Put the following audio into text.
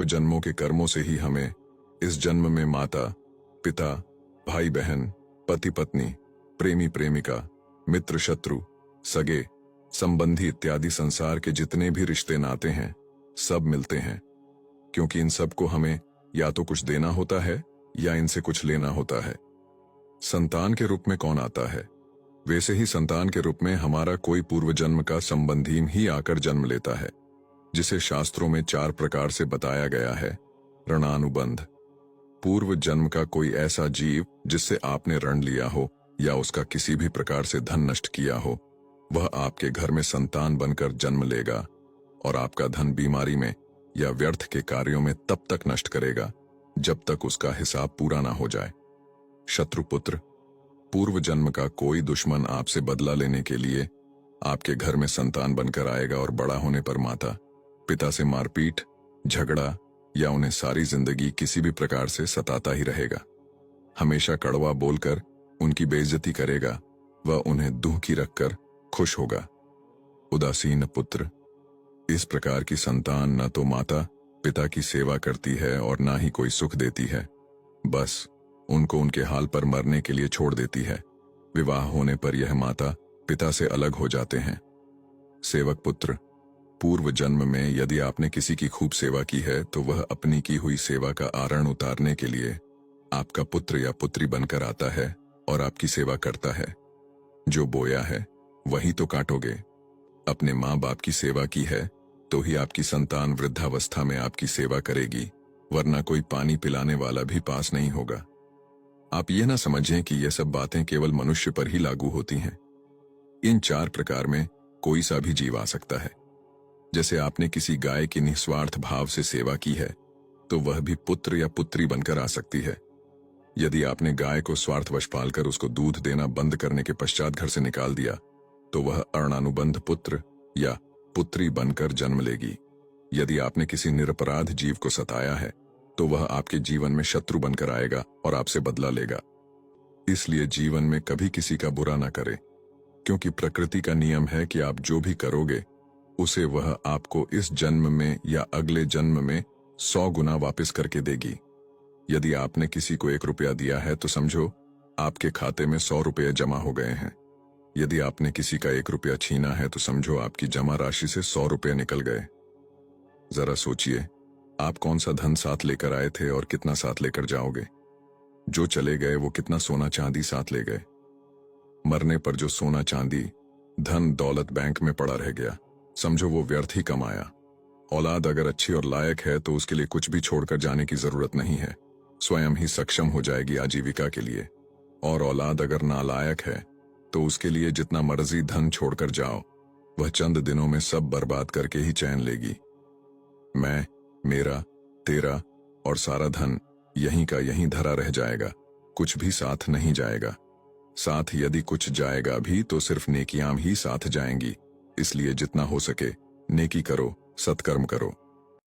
पूर्व जन्मों के कर्मों से ही हमें इस जन्म में माता, पिता, भाई बहन, पति पत्नी, प्रेमी प्रेमिका, मित्र शत्रु, सगे, संबंधी इत्यादि संसार के जितने भी रिश्ते नाते हैं सब मिलते हैं, क्योंकि इन सब को हमें या तो कुछ देना होता है या इनसे कुछ लेना होता है। संतान के रूप में कौन आता है? वैसे ही संतान के रूप में हमारा कोई पूर्व जन्म का संबंधी ही आकर जन्म लेता है, जिसे शास्त्रों में 4 प्रकार से बताया गया है। ऋणानुबंध, पूर्व जन्म का कोई ऐसा जीव जिससे आपने ऋण लिया हो या उसका किसी भी प्रकार से धन नष्ट किया हो, वह आपके घर में संतान बनकर जन्म लेगा और आपका धन बीमारी में या व्यर्थ के कार्यों में तब तक नष्ट करेगा जब तक उसका हिसाब पूरा ना हो जाए। शत्रुपुत्र, पूर्व जन्म का कोई दुश्मन आपसे बदला लेने के लिए आपके घर में संतान बनकर आएगा और बड़ा होने पर माता, पिता से मारपीट, झगड़ा या उन्हें सारी जिंदगी किसी भी प्रकार से सताता ही रहेगा। हमेशा कड़वा बोलकर उनकी बेइज्जती करेगा व उन्हें दुखी रखकर खुश होगा। उदासीन पुत्र, इस प्रकार की संतान न तो माता पिता की सेवा करती है और ना ही कोई सुख देती है, बस उनको उनके हाल पर मरने के लिए छोड़ देती है। विवाह होने पर यह माता पिता से अलग हो जाते हैं। सेवक पुत्र, पूर्व जन्म में यदि आपने किसी की खूब सेवा की है तो वह अपनी की हुई सेवा का आरण उतारने के लिए आपका पुत्र या पुत्री बनकर आता है और आपकी सेवा करता है। जो बोया है वही तो काटोगे। अपने माँ बाप की सेवा की है तो ही आपकी संतान वृद्धावस्था में आपकी सेवा करेगी, वरना कोई पानी पिलाने वाला भी पास नहीं होगा। आप यह ना समझें कि यह सब बातें केवल मनुष्य पर ही लागू होती हैं। इन 4 प्रकार में कोई सा भी जीव आ सकता है। जैसे आपने किसी गाय की निस्वार्थ भाव से सेवा की है तो वह भी पुत्र या पुत्री बनकर आ सकती है। यदि आपने गाय को स्वार्थवश पालकर उसको दूध देना बंद करने के पश्चात घर से निकाल दिया तो वह अऋणानुबंध पुत्र या पुत्री बनकर जन्म लेगी। यदि आपने किसी निरपराध जीव को सताया है तो वह आपके जीवन में शत्रु बनकर आएगा और आपसे बदला लेगा। इसलिए जीवन में कभी किसी का बुरा ना करें, क्योंकि प्रकृति का नियम है कि आप जो भी करोगे उसे वह आपको इस जन्म में या अगले जन्म में 100 गुना वापस करके देगी। यदि आपने किसी को 1 रुपया दिया है तो समझो आपके खाते में 100 रुपये जमा हो गए हैं। यदि आपने किसी का 1 रुपया छीना है तो समझो आपकी जमा राशि से 100 रुपये निकल गए। जरा सोचिए, आप कौन सा धन साथ लेकर आए थे और कितना साथ लेकर जाओगे? जो चले गए वो कितना सोना चांदी साथ ले गए? मरने पर जो सोना चांदी धन दौलत बैंक में पड़ा रह गया, समझो वो व्यर्थ ही कमाया। औलाद अगर अच्छी और लायक है तो उसके लिए कुछ भी छोड़कर जाने की जरूरत नहीं है, स्वयं ही सक्षम हो जाएगी आजीविका के लिए। और औलाद अगर नालायक है तो उसके लिए जितना मर्जी धन छोड़कर जाओ, वह चंद दिनों में सब बर्बाद करके ही चैन लेगी। मैं, मेरा, तेरा और सारा धन यहीं का यहीं धरा रह जाएगा, कुछ भी साथ नहीं जाएगा। साथ यदि कुछ जाएगा भी तो सिर्फ नेकियां ही साथ जाएंगी। इसलिए जितना हो सके नेकी करो, सत्कर्म करो।